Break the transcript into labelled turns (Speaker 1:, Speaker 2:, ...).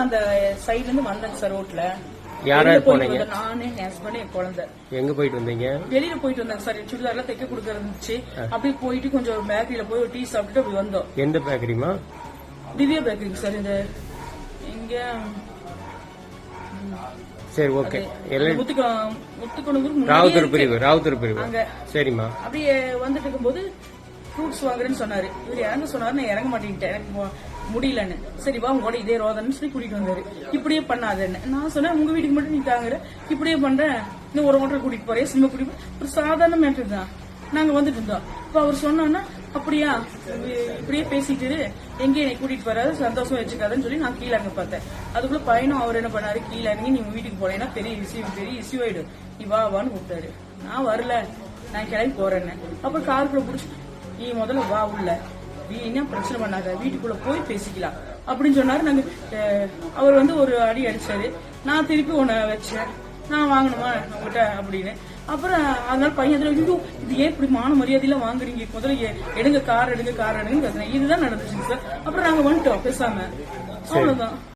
Speaker 1: அந்த சைடுல இருந்து வந்தாங்க சார் ரோட்ல.
Speaker 2: யாரா போனீங்க?
Speaker 1: நானே என் ஹஸ்பண்ட் என் குழந்தை.
Speaker 2: எங்க போயிட்டு வந்தீங்க?
Speaker 1: வெளியில போயிட்டு வந்தாங்க சார். சுடிதார் எல்லாம் தைக்க கொடுக்க இருந்துச்சு. அப்படியே போயிட்டு கொஞ்சம் பேக்கரியில போய் ஒரு டீ சாப்பிட்டு அப்படி வந்தோம்.
Speaker 2: எந்த பேக்கரிமா?
Speaker 1: திவ்யா பேக்கரிங்க சார். இந்த இங்க
Speaker 2: சரி ஓகே.
Speaker 1: ராவுத்தர்
Speaker 2: பிரிவு அங்க. சரிம்மா.
Speaker 1: அப்படியே வந்துட்டு இருக்கும்போது ஃப்ரூட்ஸ் வாங்குறேன்னு சொன்னாரு. இவர் இறங்க சொன்னாரு. நான் இறங்க மாட்டேங்கிட்டேன், எனக்கு முடியலன்னு. சரி வா உங்க கூட இதே ரோதன்னு சொல்லி கூட்டிட்டு வந்தாரு. இப்படியே பண்ணாதுன்னு நான் சொன்னேன். உங்க வீட்டுக்கு மட்டும் நீ தாங்குற, இப்படியே பண்றேன், இன்னும் ஒரு ஓட்டர் கூட்டிட்டு போறேன், சினிமா கூட்டிட்டு ஒரு சாதாரண மேட்டர் தான். நாங்க வந்துட்டு இருந்தோம். இப்ப அவர் சொன்னா அப்படியா இப்படியே பேசிட்டு எங்க என்னை கூட்டிட்டு போறாரு, சந்தோஷம் வச்சுக்காதுன்னு சொல்லி நான் கீழே அங்க பார்த்தேன். அதுக்குள்ள பையனும் அவர் என்ன பண்ணாரு, கீழே இறங்கி நீ வீட்டுக்கு போனேன்னா பெரிய இஷ்யூ ஆயிடும், நீ வான்னு கூப்பிட்டாரு. நான் வரல, நான் கிளம்பி போறேன்னு. அப்புறம் காருக்குள்ள புடிச்சு நீ முதல்ல வா உள்ள, நீ என்ன பிரச்சனை பண்ணாத, வீட்டுக்குள்ள போய் பேசிக்கலாம் அப்படின்னு சொன்னாரு. நாங்க அவர் ஒரு அடி அடிச்சாரு. நான் திருப்பி உன்னை வச்சேன், நான் வாங்கணுமா உங்ககிட்ட அப்படின்னு. அப்புறம் அதனால பையன் இது ஏன் இப்படி மான மரியாதையெல்லாம் வாங்குறீங்க, முதல்ல எடுங்க கார் எடுங்கன்னு பேசுறேன். இதுதான் நடந்துச்சுங்க சார். அப்புறம் நாங்க வந்துட்டோம் பேசாம, அவ்வளவுதான்.